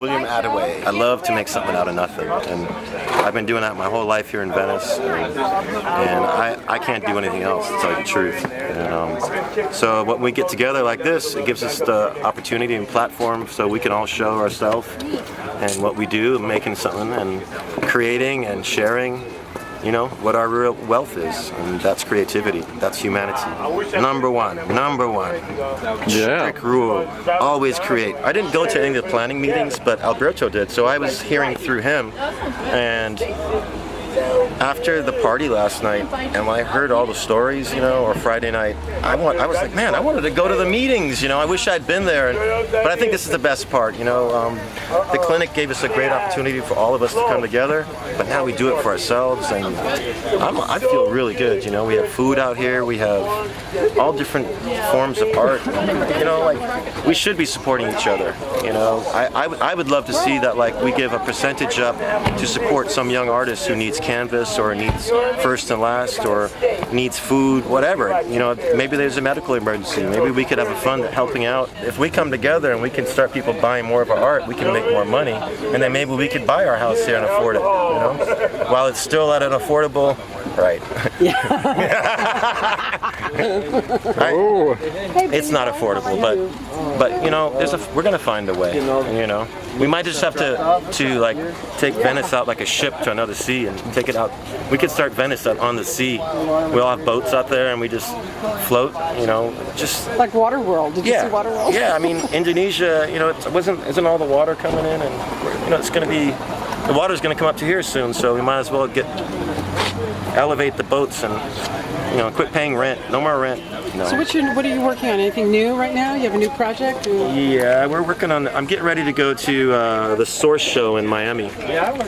William Attaway. I love to make something out of nothing, and I've been doing that my whole life here in Venice, and I can't do anything else, to tell you the truth. And, so when we get together like this, it gives us the opportunity and platform so we can all show ourselves and what we do, making something and creating and sharing, you know, what our real wealth is, and that's creativity, that's humanity. Number one. Yeah. Strict rule, always create. I didn't go to any of the planning meetings, but Alberto did, so I was hearing through him, and after the party last night, and when I heard all the stories, you know, or Friday night, I was like, man, I wanted to go to the meetings, you know, I wish I'd been there, but I think this is the best part, you know. The clinic gave us a great opportunity for all of us to come together, but now we do it for ourselves, and I feel really good, you know. We have food out here, we have all different forms of art, you know, like, we should be supporting each other, you know. I would love to see that, like, we give a percentage up to support some young artist who needs canvas or needs first and last or needs food, whatever, you know. Maybe there's a medical emergency, maybe we could have a fund helping out. If we come together and we can start people buying more of our art, we can make more money, and then maybe we could buy our house here and afford it, you know, while it's still at an affordable, right. It's not affordable, but you know, we're gonna find a way, you know. We might just have to like take Venice out like a ship to another sea and take it out. We could start Venice out on the sea. We all have boats out there and we just float, you know, just like Waterworld. Did you see Waterworld? Yeah, I mean, Indonesia, you know, isn't all the water coming in, and you know, it's gonna be, the water's gonna come up to here soon, so we might as well elevate the boats and, you know, quit paying rent. No more rent. No. So what are you working on? Anything new right now? You have a new project? Yeah, we're working on, I'm getting ready to go to the Source show in Miami.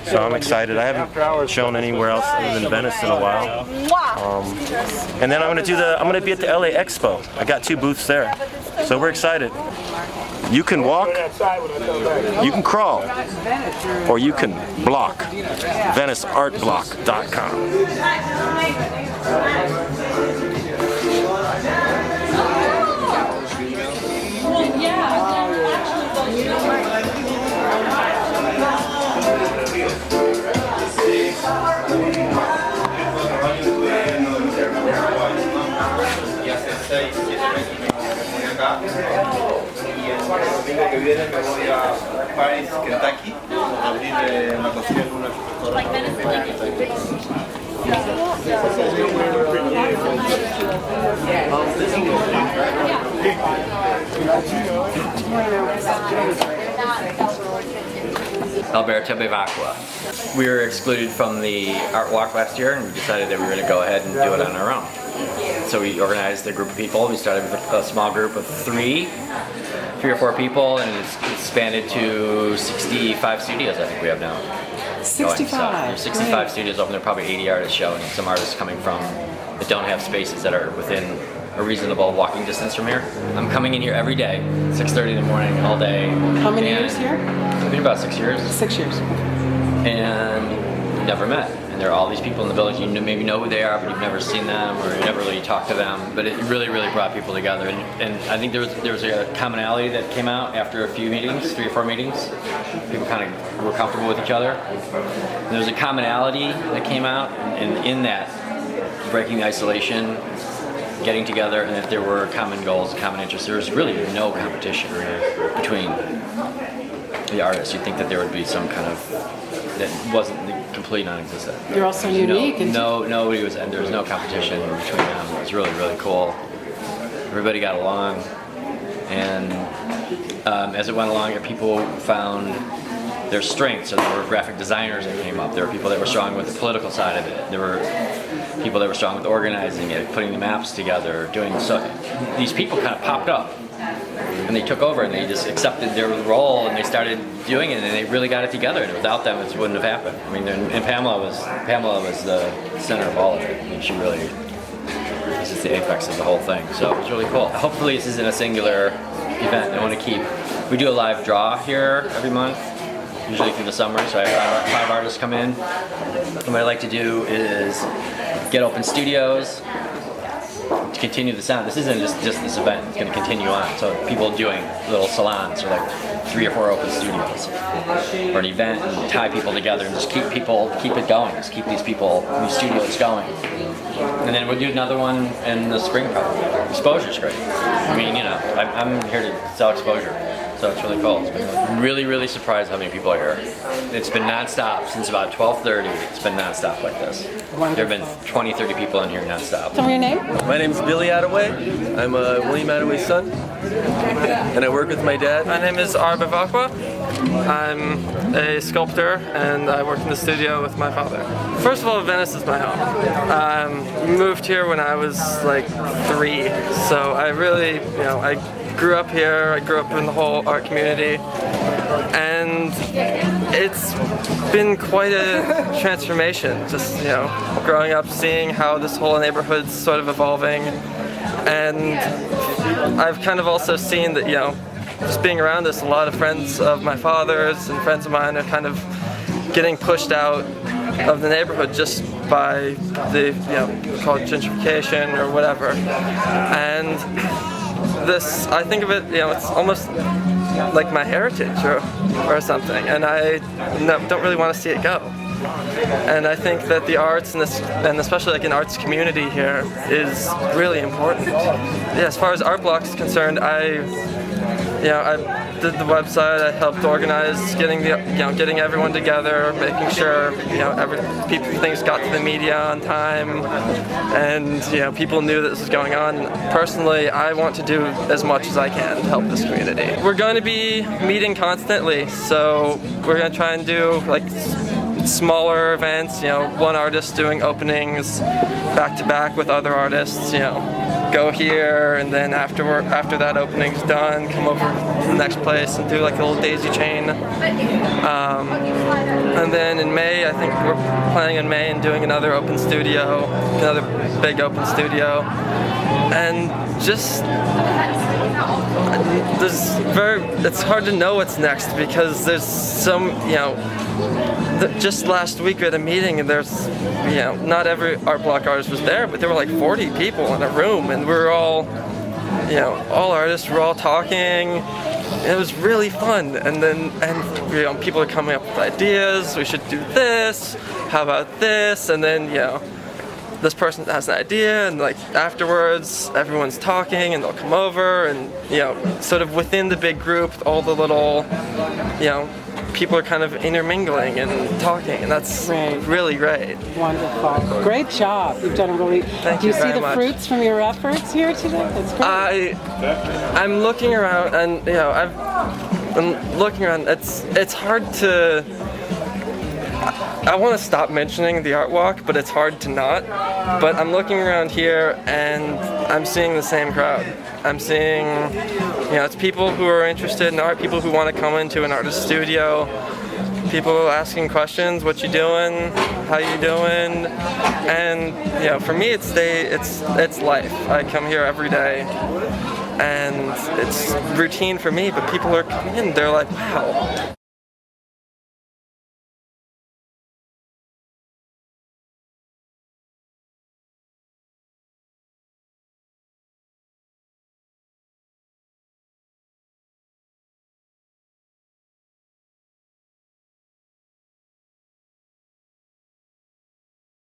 So I'm excited. I haven't shown anywhere else other than Venice in a while. And then I'm gonna be at the LA Expo. I got 2 booths there. So we're excited. You can walk, you can crawl, or you can block. VeniceArtblock.com. Que viene me voy a Paris, Kentucky, a abrir una cocina en una Alberto, Bevacqua. We were excluded from the art walk last year, and we decided that we were going to go ahead and do it on our own. So we organized a group of people. We started with a small group of 3 or 4 people, and it's expanded to 65 studios, I think we have now. 65. So there's 65 studios open. There are probably 80 artists showing, and some artists coming from that don't have spaces that are within a reasonable walking distance from here. I'm coming in here every day, 6:30 in the morning, all day. How many years here? I've been about 6 years. 6 years. And never met. And there are all these people in the village, you maybe know who they are, but you've never seen them or you never really talked to them. But it really, really brought people together. And I think there was a commonality that came out after a few meetings, 3 or 4 meetings. People kind of were comfortable with each other. And there was a commonality that came out, and in that, breaking the isolation, getting together, and if there were common goals, common interests, there was really no competition between the artists. You'd think that there would be some kind of, that wasn't complete non-existent. You're also unique. Nobody was, and there was no competition between them. It was really, really cool. Everybody got along, and as it went along, people found their strengths. So there were graphic designers that came up. There were people that were strong with the political side of it. There were people that were strong with organizing it, putting the maps together, doing so. These people kind of popped up, and they took over, and they just accepted their role, and they started doing it, and they really got it together. And without them, it wouldn't have happened. I mean, and Pamela was the center of all of it. I mean, she really, this is the apex of the whole thing. So it was really cool. Hopefully, this isn't a singular event. I want to we do a live draw here every month, usually through the summer. So I have 5 artists come in. And what I like to do is get open studios, continue the sound. This isn't just this event. It's going to continue on. So people doing little salons or like 3 or 4 open studios or an event and tie people together and just keep it going. Just keep these studios going. And then we'll do another one in the spring probably. Exposure's great. I mean, you know, I'm here to sell exposure. So it's really cool. It's been really, really surprised how many people are here. It's been nonstop since about 12:30. It's been nonstop like this. There have been 20, 30 people in here nonstop. Tell me your name. My name's Billy Attaway. I'm William Attaway's son, and I work with my dad. My name is Bevacqua. I'm a sculptor, and I work in the studio with my father. First of all, Venice is my home. Moved here when I was like 3, so I really, you know, I grew up here. I grew up in the whole art community, and it's been quite a transformation. Just, you know, growing up, seeing how this whole neighborhood's sort of evolving, and I've kind of also seen that, you know, just being around this, a lot of friends of my father's and friends of mine are kind of getting pushed out of the neighborhood just by the, you know, called gentrification or whatever. And this, I think of it, you know, it's almost like my heritage or something, and I don't really want to see it go. And I think that the arts and especially like an arts community here is really important. Yeah, as far as Artblock is concerned, I did the website. I helped organize getting everyone together, making sure, you know, things got to the media on time, and, you know, people knew that this was going on. Personally, I want to do as much as I can to help this community. We're going to be meeting constantly, so we're going to try and do like smaller events. You know, one artist doing openings back to back with other artists. You know, go here, and then after that opening's done, come over to the next place and do like a little daisy chain. And then in May, I think we're planning in May and doing another big open studio. And just, it's hard to know what's next because there's some, you know, just last week we had a meeting and there's, you know, not every art block artist was there, but there were like 40 people in a room, and we were all, you know, all artists were all talking. It was really fun, and you know, people are coming up with ideas. We should do this. How about this? And then, you know, this person has an idea, and like afterwards, everyone's talking, and they'll come over, and, you know, sort of within the big group, all the little, you know, people are kind of intermingling and talking, and that's really great. Wonderful. Great job. You've done a really... Thank Do you see very the much. fruits from your efforts here today? That's great. I'm looking around, and, you know, I'm looking around. It's hard to... I want to stop mentioning the art walk, but it's hard to not. But I'm looking around here, and I'm seeing the same crowd. I'm seeing, you know, it's people who are interested in art, people who want to come into an artist studio, people asking questions, what you doing, how you doing, and, you know, for me it's life. I come here every day, and it's routine for me, but people are coming in, they're like, wow.